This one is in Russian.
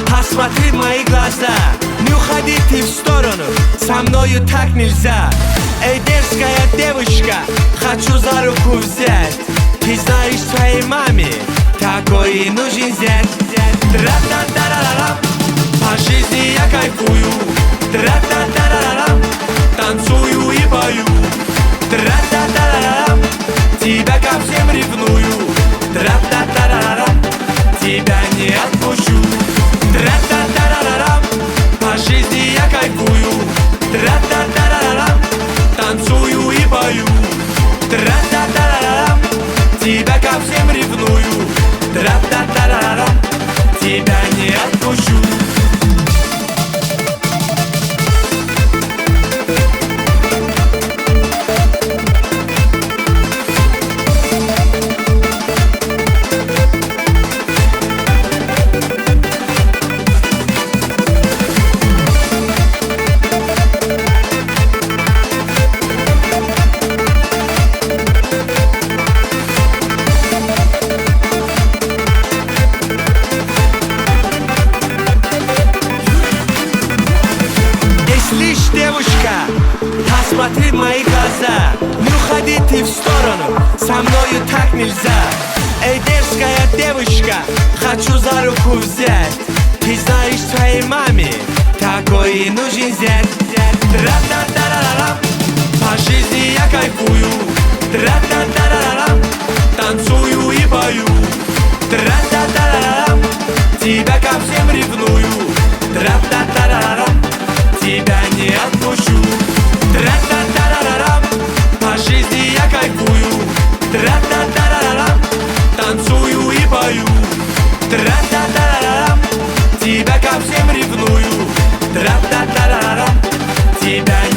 Посмотри в мои глаза, не уходи ты в сторону, со мною так нельзя. Эй, дерзкая девушка, хочу за руку взять. Ты знаешь своей маме, такой и нужен зять. Тра-та-та-ра-ра-рам, по жизни я кайфую. Тра-та-та-ра-ра-рам, танцую и пою. Тра-та-та-ра-рам, тебя ко всем ревную. Тра-та-та-ра-рам, тебя не отпущу. Тра-та-та-ра-рам, по жизни я кайфую. Тра-та-та-ра-рам, танцую и пою. Тра-та-та-ра-рам, тебя ко всем ревную. Тра-та-та-ра-рам, тебя не отпущу. Слышь, девушка, посмотри в мои глаза, не уходи ты в сторону, со мною так нельзя. Эй, дерзкая девушка, хочу за руку взять. Ты знаешь своей маме, такой и нужен зять. Тра-та-та-ра-рам, по жизни я кайфую. Тра-та-та-ра-рам, танцую и пою. Тра-та-та-ра-рам, тебя ко всем ревную. Тра-та-та-ра-рам, тебя не отпущу. Тра-та-та-ра-рам, по жизни я кайфую. Тра-та-та-ра-рам, танцую и пою. Тра-та-та-ра-рам, тебя ко всем ревную. Тра-та-та-ра-рам, тебя не